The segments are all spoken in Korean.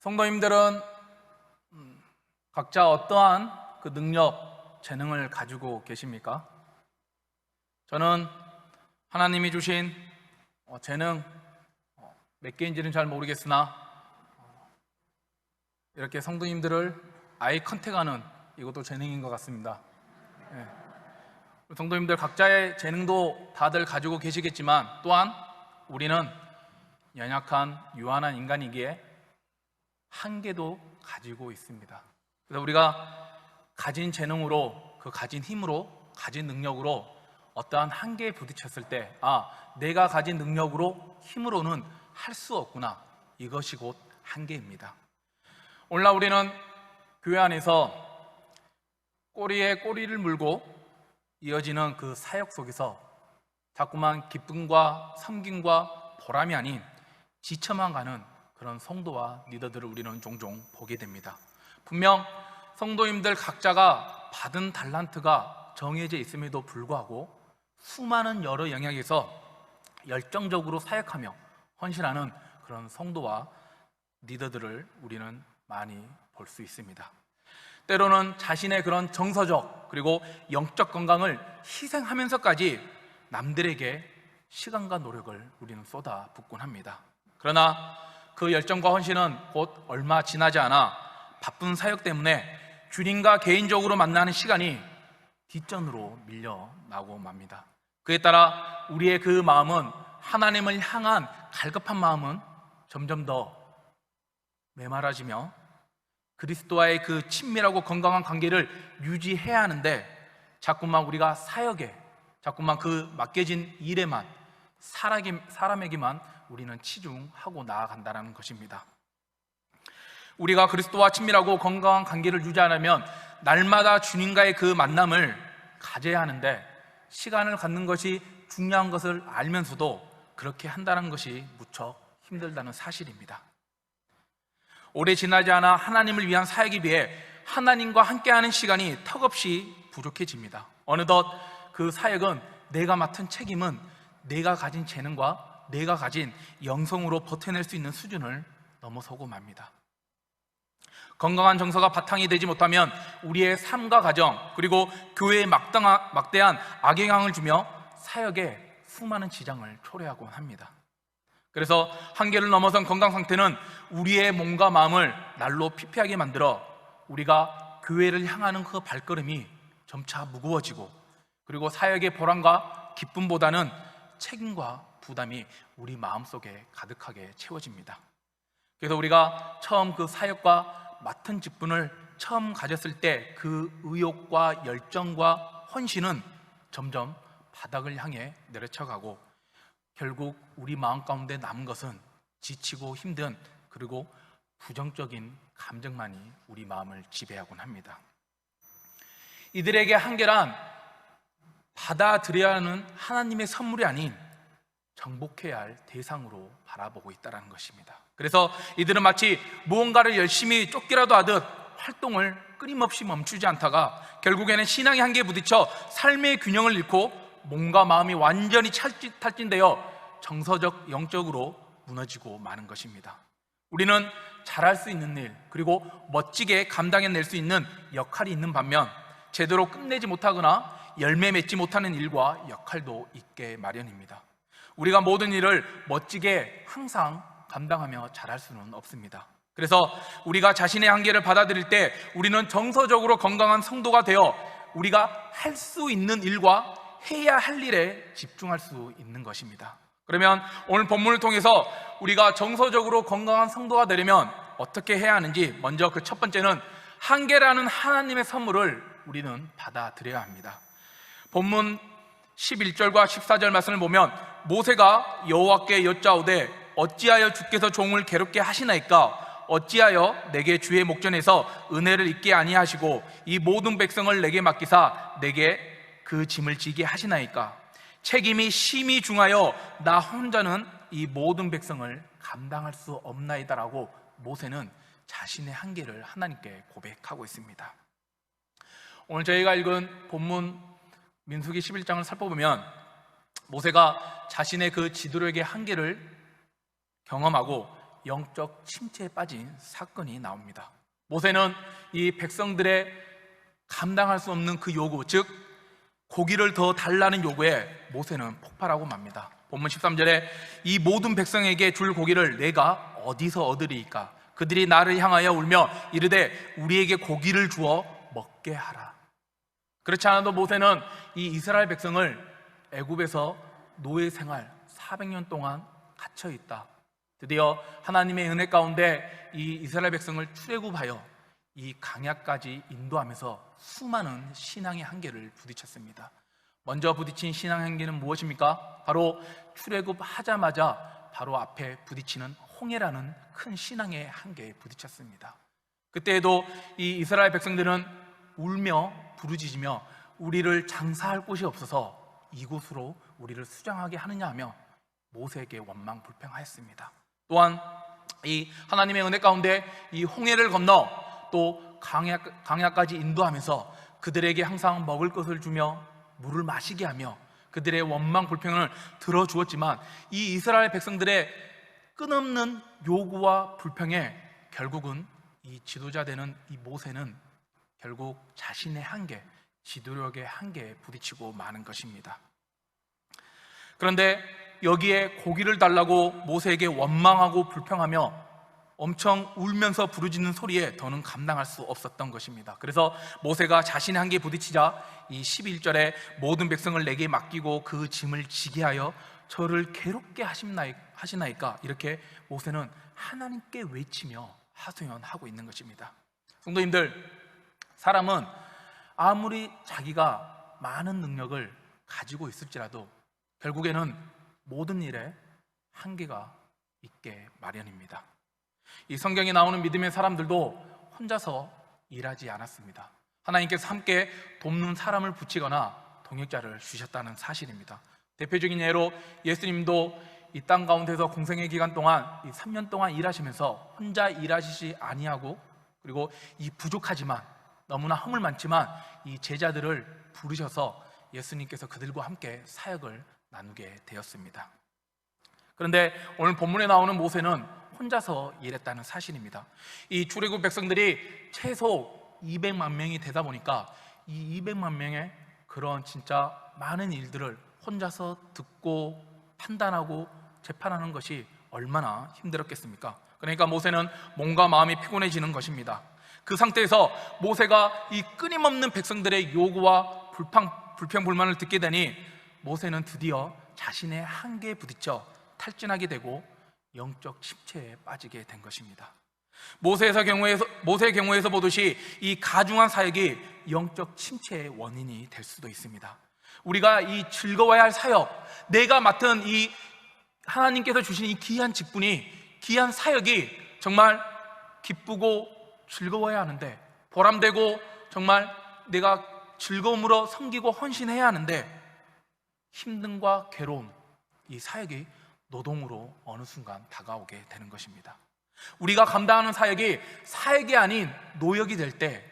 성도님들은 각자 어떠한 그 능력, 재능을 가지고 계십니까? 저는 하나님이 주신 재능 몇 개인지는 잘 모르겠으나 이렇게 성도님들을 아이 컨택하는 이것도 재능인 것 같습니다. 성도님들 각자의 재능도 다들 가지고 계시겠지만 또한 우리는 연약한 유한한 인간이기에 한계도 가지고 있습니다. 그래서 우리가 가진 재능으로, 그 가진 힘으로, 가진 능력으로 어떠한 한계에 부딪혔을 때 내가 가진 능력으로, 힘으로는 할 수 없구나, 이것이 곧 한계입니다. 오늘날 우리는 교회 안에서 꼬리에 꼬리를 물고 이어지는 그 사역 속에서 자꾸만 기쁨과 섬김과 보람이 아닌 지쳐만 가는 그런 성도와 리더들을 우리는 종종 보게 됩니다. 분명 성도님들 각자가 받은 달란트가 정해져 있음에도 불구하고 수많은 여러 영역에서 열정적으로 사역하며 헌신하는 그런 성도와 리더들을 우리는 많이 볼 수 있습니다. 때로는 자신의 그런 정서적 그리고 영적 건강을 희생하면서까지 남들에게 시간과 노력을 우리는 쏟아붓곤 합니다. 그러나 그 열정과 헌신은 곧 얼마 지나지 않아 바쁜 사역 때문에 주님과 개인적으로 만나는 시간이 뒷전으로 밀려나고 맙니다. 그에 따라 우리의 그 마음은, 하나님을 향한 갈급한 마음은 점점 더 메마라지며 그리스도와의 그 친밀하고 건강한 관계를 유지해야 하는데 자꾸만 우리가 사역에, 자꾸만 그 맡겨진 일에만, 사람에게만 우리는 치중하고 나아간다는 것입니다. 우리가 그리스도와 친밀하고 건강한 관계를 유지하려면 날마다 주님과의 그 만남을 가져야 하는데 시간을 갖는 것이 중요한 것을 알면서도 그렇게 한다는 것이 무척 힘들다는 사실입니다. 오래 지나지 않아 하나님을 위한 사역에 비해 하나님과 함께하는 시간이 턱없이 부족해집니다. 어느덧 그 사역은, 내가 맡은 책임은 내가 가진 재능과 내가 가진 영성으로 버텨낼 수 있는 수준을 넘어서고 맙니다. 건강한 정서가 바탕이 되지 못하면 우리의 삶과 가정 그리고 교회에 막대한 악영향을 주며 사역에 수많은 지장을 초래하곤 합니다. 그래서 한계를 넘어선 건강 상태는 우리의 몸과 마음을 날로 피폐하게 만들어 우리가 교회를 향하는 그 발걸음이 점차 무거워지고, 그리고 사역의 보람과 기쁨보다는 책임과 부담이 우리 마음속에 가득하게 채워집니다. 그래서 우리가 처음 그 사역과 맡은 직분을 처음 가졌을 때 그 의욕과 열정과 헌신은 점점 바닥을 향해 내려쳐가고 결국 우리 마음 가운데 남은 것은 지치고 힘든, 그리고 부정적인 감정만이 우리 마음을 지배하곤 합니다. 이들에게 한계란 받아들여야 하는 하나님의 선물이 아닌 정복해야 할 대상으로 바라보고 있다는 것입니다. 그래서 이들은 마치 무언가를 열심히 쫓기라도 하듯 활동을 끊임없이 멈추지 않다가 결국에는 신앙의 한계에 부딪혀 삶의 균형을 잃고 몸과 마음이 완전히 탈진되어 정서적, 영적으로 무너지고 마는 것입니다. 우리는 잘할 수 있는 일, 그리고 멋지게 감당해낼 수 있는 역할이 있는 반면 제대로 끝내지 못하거나 열매 맺지 못하는 일과 역할도 있게 마련입니다. 우리가 모든 일을 멋지게 항상 감당하며 잘할 수는 없습니다. 그래서 우리가 자신의 한계를 받아들일 때 우리는 정서적으로 건강한 성도가 되어 우리가 할 수 있는 일과 해야 할 일에 집중할 수 있는 것입니다. 그러면 오늘 본문을 통해서 우리가 정서적으로 건강한 성도가 되려면 어떻게 해야 하는지, 먼저 그 첫 번째는 한계라는 하나님의 선물을 우리는 받아들여야 합니다. 본문 11절과 14절 말씀을 보면 모세가 여호와께 여짜오되 어찌하여 주께서 종을 괴롭게 하시나이까? 어찌하여 내게 주의 목전에서 은혜를 잊게 아니하시고 이 모든 백성을 내게 맡기사 내게 그 짐을 지게 하시나이까? 책임이 심히 중하여 나 혼자는 이 모든 백성을 감당할 수 없나이다라고 모세는 자신의 한계를 하나님께 고백하고 있습니다. 오늘 저희가 읽은 본문 민수기 11장을 살펴보면 모세가 자신의 그 지도력의 한계를 경험하고 영적 침체에 빠진 사건이 나옵니다. 모세는 이 백성들의 감당할 수 없는 그 요구, 즉 고기를 더 달라는 요구에 모세는 폭발하고 맙니다. 본문 13절에 이 모든 백성에게 줄 고기를 내가 어디서 얻으리이까? 그들이 나를 향하여 울며 이르되 우리에게 고기를 주어 먹게 하라. 그렇지 않아도 모세는 이 이스라엘 백성을 애굽에서 노예 생활 400년 동안 갇혀 있다. 드디어 하나님의 은혜 가운데 이 이스라엘 백성을 출애굽하여 이 강야까지 인도하면서 수많은 신앙의 한계를 부딪혔습니다. 먼저 부딪힌 신앙 한계는 무엇입니까? 바로 출애굽하자마자 바로 앞에 부딪히는 홍해라는 큰 신앙의 한계에 부딪혔습니다. 그때에도 이 이스라엘 백성들은 울며 부르짖으며 우리를 장사할 곳이 없어서 이곳으로 우리를 수장하게 하느냐 하며 모세에게 원망불평하였습니다. 또한 이 하나님의 은혜 가운데 이 홍해를 건너 또 강야까지 인도하면서 그들에게 항상 먹을 것을 주며 물을 마시게 하며 그들의 원망불평을 들어주었지만 이 이스라엘 백성들의 끊없는 요구와 불평에 결국은 이 지도자 되는 이 모세는 결국 자신의 한계, 지도력의 한계에 부딪히고 마는 것입니다. 그런데 여기에 고기를 달라고 모세에게 원망하고 불평하며 엄청 울면서 부르짖는 소리에 더는 감당할 수 없었던 것입니다. 그래서 모세가 자신의 한계에 부딪히자 이 11절에 모든 백성을 내게 맡기고 그 짐을 지게 하여 저를 괴롭게 하시나이까? 이렇게 모세는 하나님께 외치며 하소연하고 있는 것입니다. 성도님들, 사람은 아무리 자기가 많은 능력을 가지고 있을지라도 결국에는 모든 일에 한계가 있게 마련입니다. 이 성경에 나오는 믿음의 사람들도 혼자서 일하지 않았습니다. 하나님께서 함께 돕는 사람을 붙이거나 동역자를 주셨다는 사실입니다. 대표적인 예로 예수님도 이 땅 가운데서 공생의 기간 동안 이 3년 동안 일하시면서 혼자 일하시지 아니하고 그리고 이 부족하지만 너무나 허물 많지만 이 제자들을 부르셔서 예수님께서 그들과 함께 사역을 나누게 되었습니다. 그런데 오늘 본문에 나오는 모세는 혼자서 일했다는 사실입니다. 이 출애굽 백성들이 최소 200만 명이 되다 보니까 이 200만 명의 그런 진짜 많은 일들을 혼자서 듣고 판단하고 재판하는 것이 얼마나 힘들었겠습니까? 그러니까 모세는 몸과 마음이 피곤해지는 것입니다. 그 상태에서 모세가 이 끊임없는 백성들의 요구와 불평불만을 듣게 되니 모세는 드디어 자신의 한계에 부딪혀 탈진하게 되고 영적 침체에 빠지게 된 것입니다. 모세의 경우에서 보듯이 이 가중한 사역이 영적 침체의 원인이 될 수도 있습니다. 우리가 이 즐거워야 할 사역, 내가 맡은 이 하나님께서 주신 이 귀한 직분이, 귀한 사역이 정말 기쁘고 즐거워야 하는데, 보람되고 정말 내가 즐거움으로 섬기고 헌신해야 하는데 힘듦과 괴로움, 이 사역이 노동으로 어느 순간 다가오게 되는 것입니다. 우리가 감당하는 사역이 아닌 노역이 될 때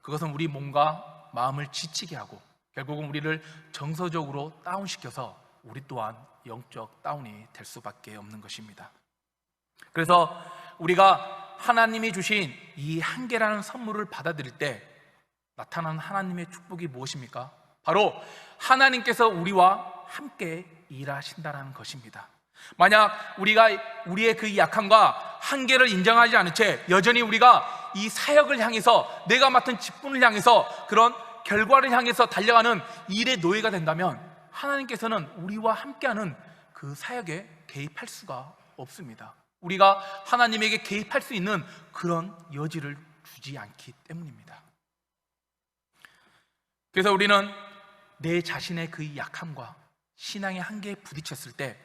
그것은 우리 몸과 마음을 지치게 하고 결국은 우리를 정서적으로 다운시켜서 우리 또한 영적 다운이 될 수밖에 없는 것입니다. 그래서 우리가 하나님이 주신 이 한계라는 선물을 받아들일 때 나타나는 하나님의 축복이 무엇입니까? 바로 하나님께서 우리와 함께 일하신다는 것입니다. 만약 우리가 우리의 그 약함과 한계를 인정하지 않은 채 여전히 우리가 이 사역을 향해서, 내가 맡은 직분을 향해서, 그런 결과를 향해서 달려가는 일의 노예가 된다면 하나님께서는 우리와 함께하는 그 사역에 개입할 수가 없습니다. 우리가 하나님에게 개입할 수 있는 그런 여지를 주지 않기 때문입니다. 그래서 우리는 내 자신의 그 약함과 신앙의 한계에 부딪혔을 때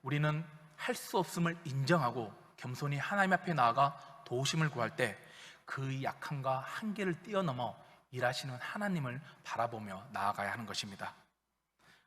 우리는 할 수 없음을 인정하고 겸손히 하나님 앞에 나아가 도우심을 구할 때 그 약함과 한계를 뛰어넘어 일하시는 하나님을 바라보며 나아가야 하는 것입니다.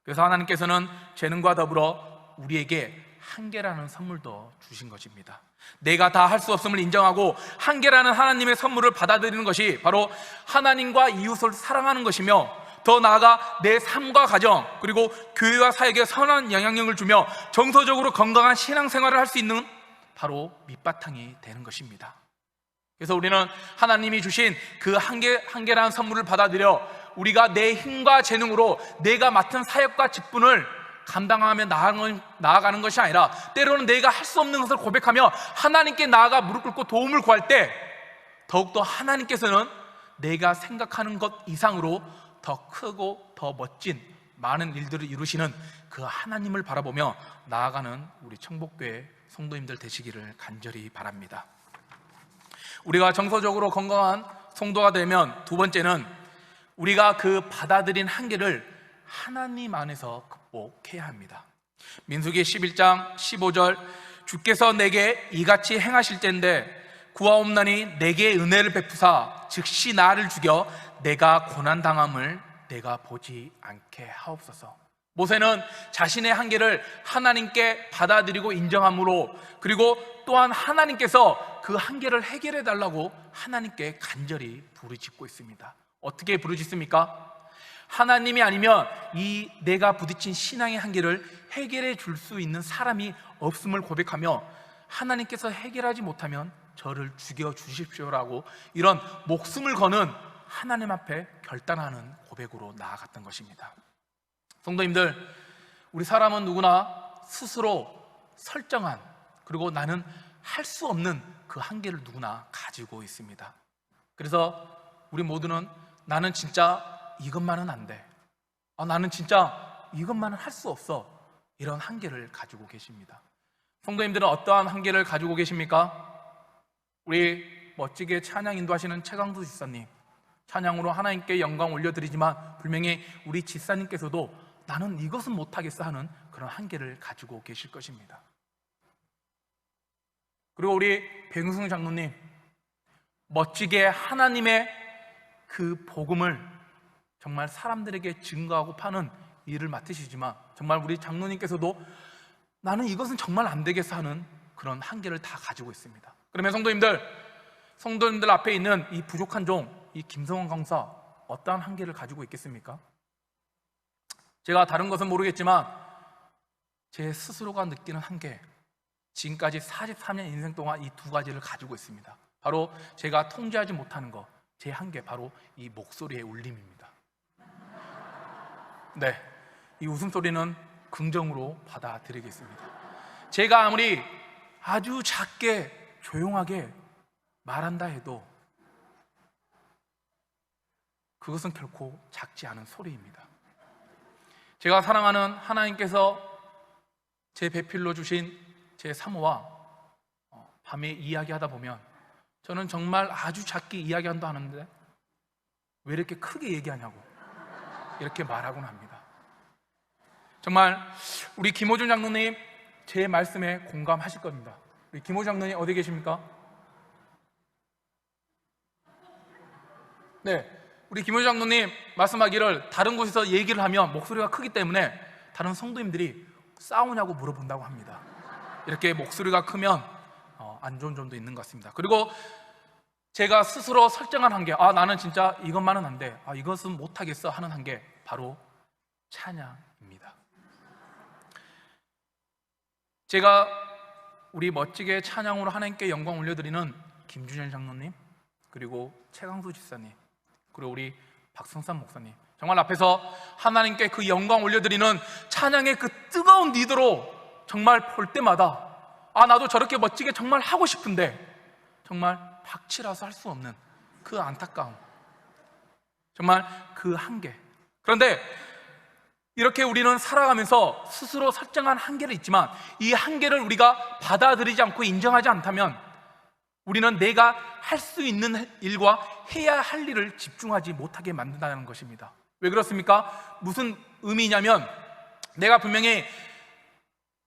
그래서 하나님께서는 재능과 더불어 우리에게 한계라는 선물도 주신 것입니다. 내가 다 할 수 없음을 인정하고 한계라는 하나님의 선물을 받아들이는 것이 바로 하나님과 이웃을 사랑하는 것이며, 더 나아가 내 삶과 가정 그리고 교회와 사역에 선한 영향력을 주며 정서적으로 건강한 신앙생활을 할 수 있는 바로 밑바탕이 되는 것입니다. 그래서 우리는 하나님이 주신 그 한계라는 선물을 받아들여 우리가 내 힘과 재능으로 내가 맡은 사역과 직분을 감당하며 나아가는 것이 아니라, 때로는 내가 할 수 없는 것을 고백하며 하나님께 나아가 무릎 꿇고 도움을 구할 때 더욱더 하나님께서는 내가 생각하는 것 이상으로 더 크고 더 멋진 많은 일들을 이루시는 그 하나님을 바라보며 나아가는 우리 청복교회 성도님들 되시기를 간절히 바랍니다. 우리가 정서적으로 건강한 성도가 되면 두 번째는 우리가 그 받아들인 한계를 하나님 안에서 극복해야 합니다. 민수기 11장 15절, 주께서 내게 이같이 행하실 때인데 구하옵나니 내게 은혜를 베푸사 즉시 나를 죽여 내가 고난당함을 내가 보지 않게 하옵소서. 모세는 자신의 한계를 하나님께 받아들이고 인정함으로, 그리고 또한 하나님께서 그 한계를 해결해 달라고 하나님께 간절히 부르짖고 있습니다. 어떻게 부르짖습니까? 하나님이 아니면 이 내가 부딪힌 신앙의 한계를 해결해 줄 수 있는 사람이 없음을 고백하며, 하나님께서 해결하지 못하면 저를 죽여 주십시오라고 이런 목숨을 거는 하나님 앞에 결단하는 고백으로 나아갔던 것입니다. 성도님들, 우리 사람은 누구나 스스로 설정한, 그리고 나는 할 수 없는 그 한계를 누구나 가지고 있습니다. 그래서 우리 모두는 나는 진짜 이것만은 안 돼, 나는 진짜 이것만은 할 수 없어, 이런 한계를 가지고 계십니다. 성도님들은 어떠한 한계를 가지고 계십니까? 우리 멋지게 찬양 인도하시는 최강수 지사님, 찬양으로 하나님께 영광 올려드리지만 분명히 우리 지사님께서도 나는 이것은 못하겠어 하는 그런 한계를 가지고 계실 것입니다. 그리고 우리 백승 장로님, 멋지게 하나님의 그 복음을 정말 사람들에게 증거하고 파는 일을 맡으시지만 정말 우리 장로님께서도 나는 이것은 정말 안 되겠어 하는 그런 한계를 다 가지고 있습니다. 그러면 성도님들 앞에 있는 이 부족한 종, 이 김성원 강사, 어떠한 한계를 가지고 있겠습니까? 제가 다른 것은 모르겠지만 제 스스로가 느끼는 한계, 지금까지 43년 인생 동안 이 두 가지를 가지고 있습니다. 바로 제가 통제하지 못하는 것, 제 한계, 바로 이 목소리의 울림입니다. 네, 이 웃음소리는 긍정으로 받아들이겠습니다. 제가 아무리 아주 작게 조용하게 말한다 해도 그것은 결코 작지 않은 소리입니다. 제가 사랑하는 하나님께서 제 배필로 주신 제 사모와 밤에 이야기하다 보면 저는 정말 아주 작게 이야기한다 하는데 왜 이렇게 크게 얘기하냐고 이렇게 말하곤 합니다. 정말 우리 김호준 장로님 제 말씀에 공감하실 겁니다. 우리 김호준 장로님 어디 계십니까? 네, 우리 김호준 장로님 말씀하기를 다른 곳에서 얘기를 하면 목소리가 크기 때문에 다른 성도님들이 싸우냐고 물어본다고 합니다. 이렇게 목소리가 크면 안 좋은 점도 있는 것 같습니다. 그리고 제가 스스로 설정한 한계, 나는 진짜 이것만은 안 돼, 이것은 못하겠어 하는 한계, 바로 찬양입니다. 제가 우리 멋지게 찬양으로 하나님께 영광 올려드리는 김준현 장로님, 그리고 최강수 집사님, 그리고 우리 박성삼 목사님, 정말 앞에서 하나님께 그 영광 올려드리는 찬양의 그 뜨거운 리더로 정말 볼 때마다 나도 저렇게 멋지게 정말 하고 싶은데 정말 박치라서 할 수 없는 그 안타까움, 정말 그 한계. 그런데 이렇게 우리는 살아가면서 스스로 설정한 한계를 있지만 이 한계를 우리가 받아들이지 않고 인정하지 않다면 우리는 내가 할 수 있는 일과 해야 할 일을 집중하지 못하게 만든다는 것입니다. 왜 그렇습니까? 무슨 의미냐면 내가 분명히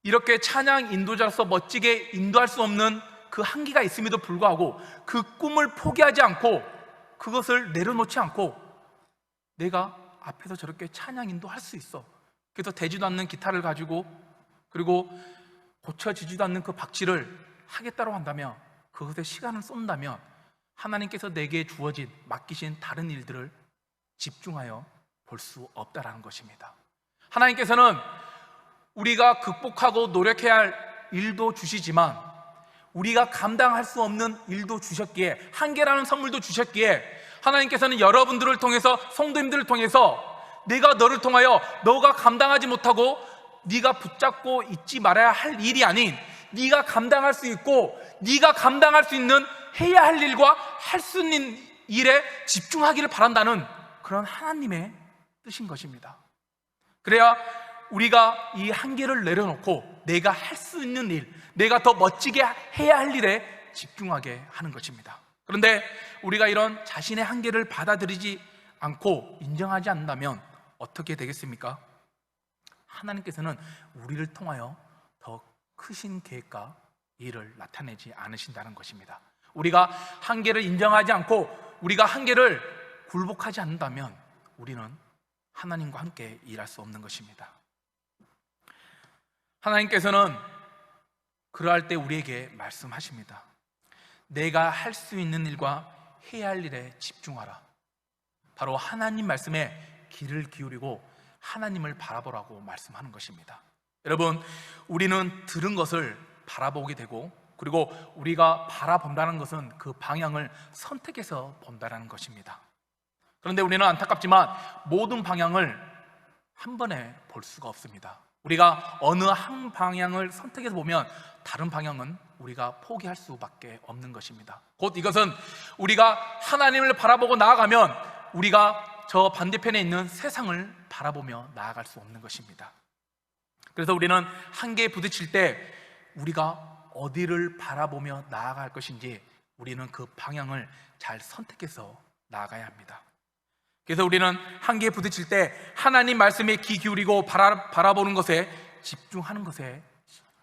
이렇게 찬양 인도자로서 멋지게 인도할 수 없는 그 한계가 있음에도 불구하고 그 꿈을 포기하지 않고 그것을 내려놓지 않고 내가 앞에서 저렇게 찬양 인도할 수 있어. 그래서 되지도 않는 기타를 가지고 그리고 고쳐지지도 않는 그 박치를 하겠다고 한다면, 그것에 시간을 쏜다면 하나님께서 내게 주어진 맡기신 다른 일들을 집중하여 볼 수 없다라는 것입니다. 하나님께서는 우리가 극복하고 노력해야 할 일도 주시지만 우리가 감당할 수 없는 일도 주셨기에, 한계라는 선물도 주셨기에 하나님께서는 여러분들을 통해서, 성도님들을 통해서 내가 너를 통하여 너가 감당하지 못하고 네가 붙잡고 있지 말아야 할 일이 아닌, 네가 감당할 수 있고 네가 감당할 수 있는, 해야 할 일과 할 수 있는 일에 집중하기를 바란다는 그런 하나님의 뜻인 것입니다. 그래야 우리가 이 한계를 내려놓고 내가 할 수 있는 일, 내가 더 멋지게 해야 할 일에 집중하게 하는 것입니다. 그런데 우리가 이런 자신의 한계를 받아들이지 않고 인정하지 않는다면 어떻게 되겠습니까? 하나님께서는 우리를 통하여 더 크신 계획과 일을 나타내지 않으신다는 것입니다. 우리가 한계를 인정하지 않고 우리가 한계를 굴복하지 않는다면 우리는 하나님과 함께 일할 수 없는 것입니다. 하나님께서는 그러할 때 우리에게 말씀하십니다. 내가 할 수 있는 일과 해야 할 일에 집중하라. 바로 하나님 말씀에 귀를 기울이고 하나님을 바라보라고 말씀하는 것입니다. 여러분, 우리는 들은 것을 바라보게 되고, 그리고 우리가 바라본다는 것은 그 방향을 선택해서 본다는 것입니다. 그런데 우리는 안타깝지만 모든 방향을 한 번에 볼 수가 없습니다. 우리가 어느 한 방향을 선택해서 보면 다른 방향은 우리가 포기할 수밖에 없는 것입니다. 곧 이것은 우리가 하나님을 바라보고 나아가면 우리가 저 반대편에 있는 세상을 바라보며 나아갈 수 없는 것입니다. 그래서 우리는 한계에 부딪힐 때 우리가 어디를 바라보며 나아갈 것인지 우리는 그 방향을 잘 선택해서 나아가야 합니다. 그래서 우리는 한계에 부딪힐 때 하나님 말씀에 귀 기울이고 바라보는 것에 집중하는 것에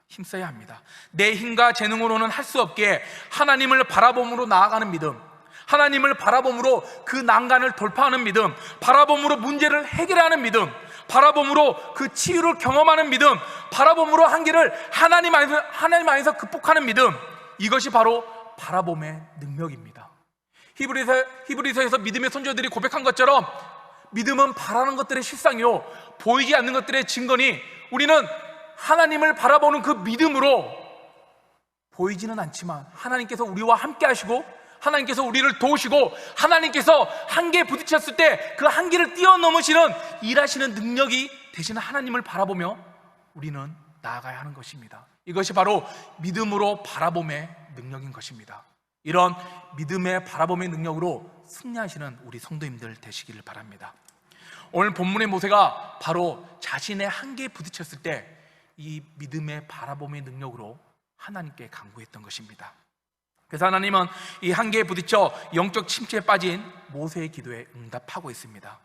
힘써야 합니다. 내 힘과 재능으로는 할 수 없기에 하나님을 바라봄으로 나아가는 믿음, 하나님을 바라봄으로 그 난간을 돌파하는 믿음, 바라봄으로 문제를 해결하는 믿음, 바라봄으로 그 치유를 경험하는 믿음, 바라봄으로 한계를 하나님 안에서 극복하는 믿음, 이것이 바로 바라봄의 능력입니다. 히브리서에서 믿음의 선조들이 고백한 것처럼 믿음은 바라는 것들의 실상이요 보이지 않는 것들의 증거니, 우리는 하나님을 바라보는 그 믿음으로 보이지는 않지만 하나님께서 우리와 함께 하시고 하나님께서 우리를 도우시고 하나님께서 한계에 부딪혔을 때 그 한계를 뛰어넘으시는 일하시는 능력이 되시는 하나님을 바라보며 우리는 나아가야 하는 것입니다. 이것이 바로 믿음으로 바라봄의 능력인 것입니다. 이런 믿음의 바라봄의 능력으로 승리하시는 우리 성도님들 되시기를 바랍니다. 오늘 본문의 모세가 바로 자신의 한계에 부딪혔을 때 이 믿음의 바라봄의 능력으로 하나님께 간구했던 것입니다. 그래서 하나님은 이 한계에 부딪혀 영적 침체에 빠진 모세의 기도에 응답하고 있습니다.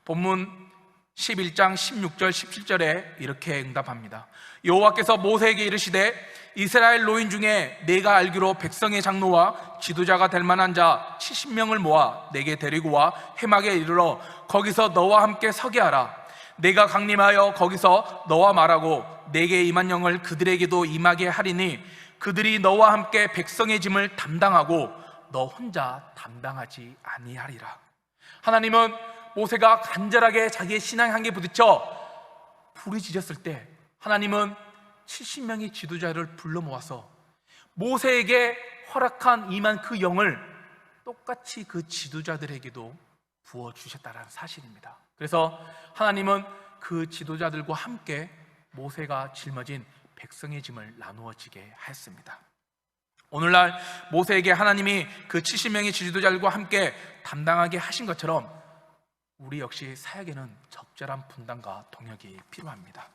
본문 11장 16절 17절에 이렇게 응답합니다. 여호와께서 모세에게 이르시되 이스라엘 노인 중에 내가 알기로 백성의 장로와 지도자가 될 만한 자 70명을 모아 내게 데리고 와 회막에 이르러 거기서 너와 함께 서게 하라. 내가 강림하여 거기서 너와 말하고 내게 임한 영을 그들에게도 임하게 하리니 그들이 너와 함께 백성의 짐을 담당하고 너 혼자 담당하지 아니하리라. 하나님은 모세가 간절하게 자기의 신앙의 한계에 부딪혀 부르짖었을 때 하나님은 70명의 지도자를 불러 모아서 모세에게 허락한 임한 그 영을 똑같이 그 지도자들에게도 부어주셨다는 사실입니다. 그래서 하나님은 그 지도자들과 함께 모세가 짊어진 백성의 짐을 나누어지게 하였습니다. 오늘날 모세에게 하나님이 그 70명의 지도자들과 함께 담당하게 하신 것처럼 우리 역시 사역에는 적절한 분담과 동역이 필요합니다.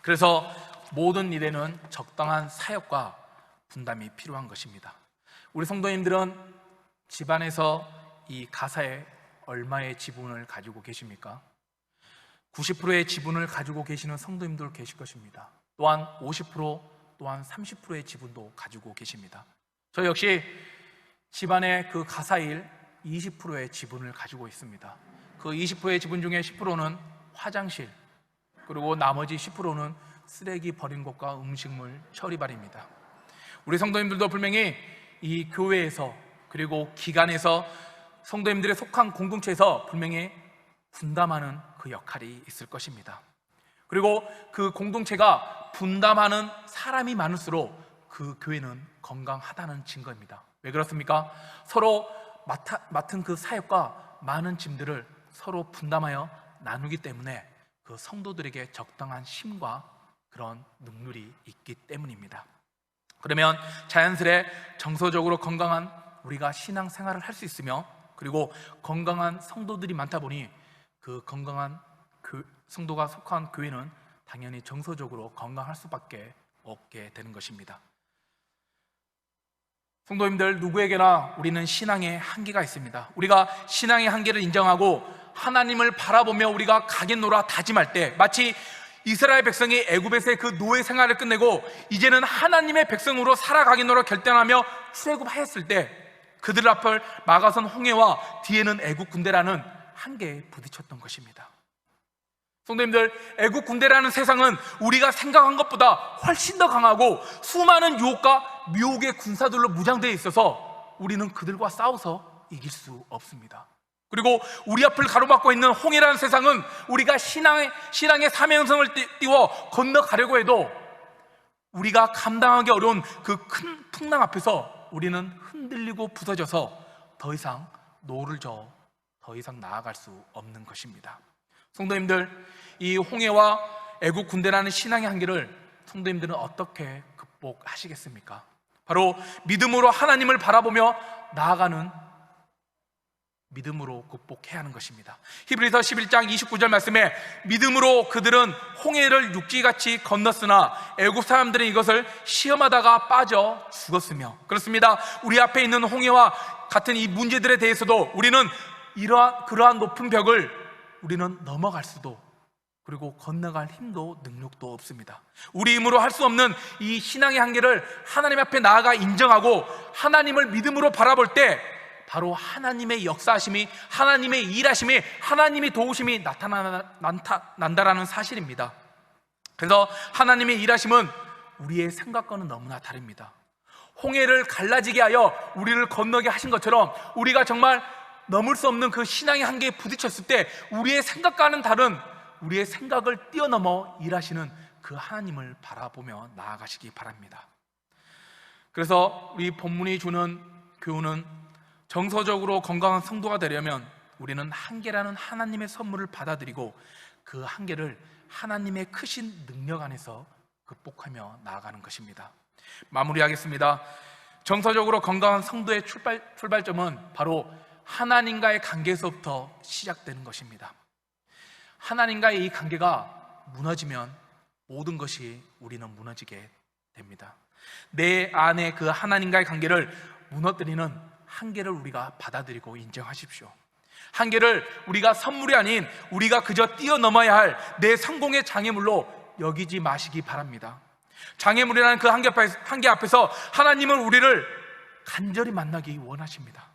그래서 모든 일에는 적당한 사역과 분담이 필요한 것입니다. 우리 성도님들은 집안에서 이 가사에 얼마의 지분을 가지고 계십니까? 90%의 지분을 가지고 계시는 성도님들 계실 것입니다. 또한 50%, 또한 30%의 지분도 가지고 계십니다. 저 역시 집안의 그 가사일 20%의 지분을 가지고 있습니다. 그 20%의 지분 중에 10%는 화장실, 그리고 나머지 10%는 쓰레기 버린 곳과 음식물 처리발입니다. 우리 성도님들도 분명히 이 교회에서 그리고 기관에서 성도님들의 속한 공동체에서 분명히 분담하는 그 역할이 있을 것입니다. 그리고 그 공동체가 분담하는 사람이 많을수록 그 교회는 건강하다는 증거입니다. 왜 그렇습니까? 서로 맡은 그 사역과 많은 짐들을 서로 분담하여 나누기 때문에 그 성도들에게 적당한 힘과 그런 능률이 있기 때문입니다. 그러면 자연스레 정서적으로 건강한 우리가 신앙생활을 할 수 있으며, 그리고 건강한 성도들이 많다 보니 그 건강한 성도가 속한 교회는 당연히 정서적으로 건강할 수밖에 없게 되는 것입니다. 성도님들, 누구에게나 우리는 신앙의 한계가 있습니다. 우리가 신앙의 한계를 인정하고 하나님을 바라보며 우리가 가겠노라 다짐할 때, 마치 이스라엘 백성이 애굽에서의 그 노예 생활을 끝내고 이제는 하나님의 백성으로 살아가겠노라 결단하며 출애굽하였을 때 그들 앞을 막아선 홍해와 뒤에는 애굽 군대라는 한계에 부딪혔던 것입니다. 성도님들, 애국 군대라는 세상은 우리가 생각한 것보다 훨씬 더 강하고 수많은 유혹과 미혹의 군사들로 무장되어 있어서 우리는 그들과 싸워서 이길 수 없습니다. 그리고 우리 앞을 가로막고 있는 홍해라는 세상은 우리가 신앙의 사명성을 띄워 건너가려고 해도 우리가 감당하기 어려운 그 큰 풍랑 앞에서 우리는 흔들리고 부서져서 더 이상 노를 저어 더 이상 나아갈 수 없는 것입니다. 성도님들, 이 홍해와 애국 군대라는 신앙의 한계를 성도님들은 어떻게 극복하시겠습니까? 바로 믿음으로 하나님을 바라보며 나아가는 믿음으로 극복해야 하는 것입니다. 히브리서 11장 29절 말씀에 믿음으로 그들은 홍해를 육지같이 건넜으나 애국 사람들은 이것을 시험하다가 빠져 죽었으며. 그렇습니다. 우리 앞에 있는 홍해와 같은 이 문제들에 대해서도 우리는 그러한 높은 벽을 우리는 넘어갈 수도, 그리고 건너갈 힘도 능력도 없습니다. 우리 힘으로 할 수 없는 이 신앙의 한계를 하나님 앞에 나아가 인정하고 하나님을 믿음으로 바라볼 때 바로 하나님의 역사하심이, 하나님의 일하심이, 하나님의 도우심이 나타난다라는 사실입니다. 그래서 하나님의 일하심은 우리의 생각과는 너무나 다릅니다. 홍해를 갈라지게 하여 우리를 건너게 하신 것처럼 우리가 정말 넘을 수 없는 그 신앙의 한계에 부딪혔을 때 우리의 생각과는 다른, 우리의 생각을 뛰어넘어 일하시는 그 하나님을 바라보며 나아가시기 바랍니다. 그래서 우리 본문이 주는 교훈은 정서적으로 건강한 성도가 되려면 우리는 한계라는 하나님의 선물을 받아들이고 그 한계를 하나님의 크신 능력 안에서 극복하며 나아가는 것입니다. 마무리하겠습니다. 정서적으로 건강한 성도의 출발점은 바로 하나님과의 관계에서부터 시작되는 것입니다. 하나님과의 이 관계가 무너지면 모든 것이 우리는 무너지게 됩니다. 내 안에 그 하나님과의 관계를 무너뜨리는 한계를 우리가 받아들이고 인정하십시오. 한계를 우리가 선물이 아닌 우리가 그저 뛰어넘어야 할 내 성공의 장애물로 여기지 마시기 바랍니다. 장애물이라는 그 한계 앞에서 하나님은 우리를 간절히 만나기 원하십니다.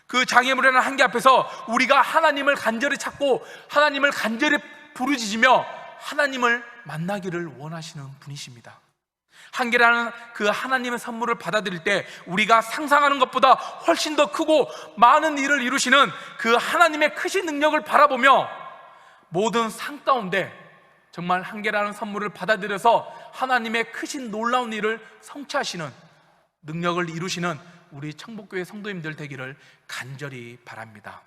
그 장애물이라는 한계 앞에서 우리가 하나님을 간절히 찾고 하나님을 간절히 부르짖으며 하나님을 만나기를 원하시는 분이십니다. 한계라는 그 하나님의 선물을 받아들일 때 우리가 상상하는 것보다 훨씬 더 크고 많은 일을 이루시는 그 하나님의 크신 능력을 바라보며 모든 상 가운데 정말 한계라는 선물을 받아들여서 하나님의 크신 놀라운 일을 성취하시는 능력을 이루시는 우리 청복교회 성도님들 되기를 간절히 바랍니다.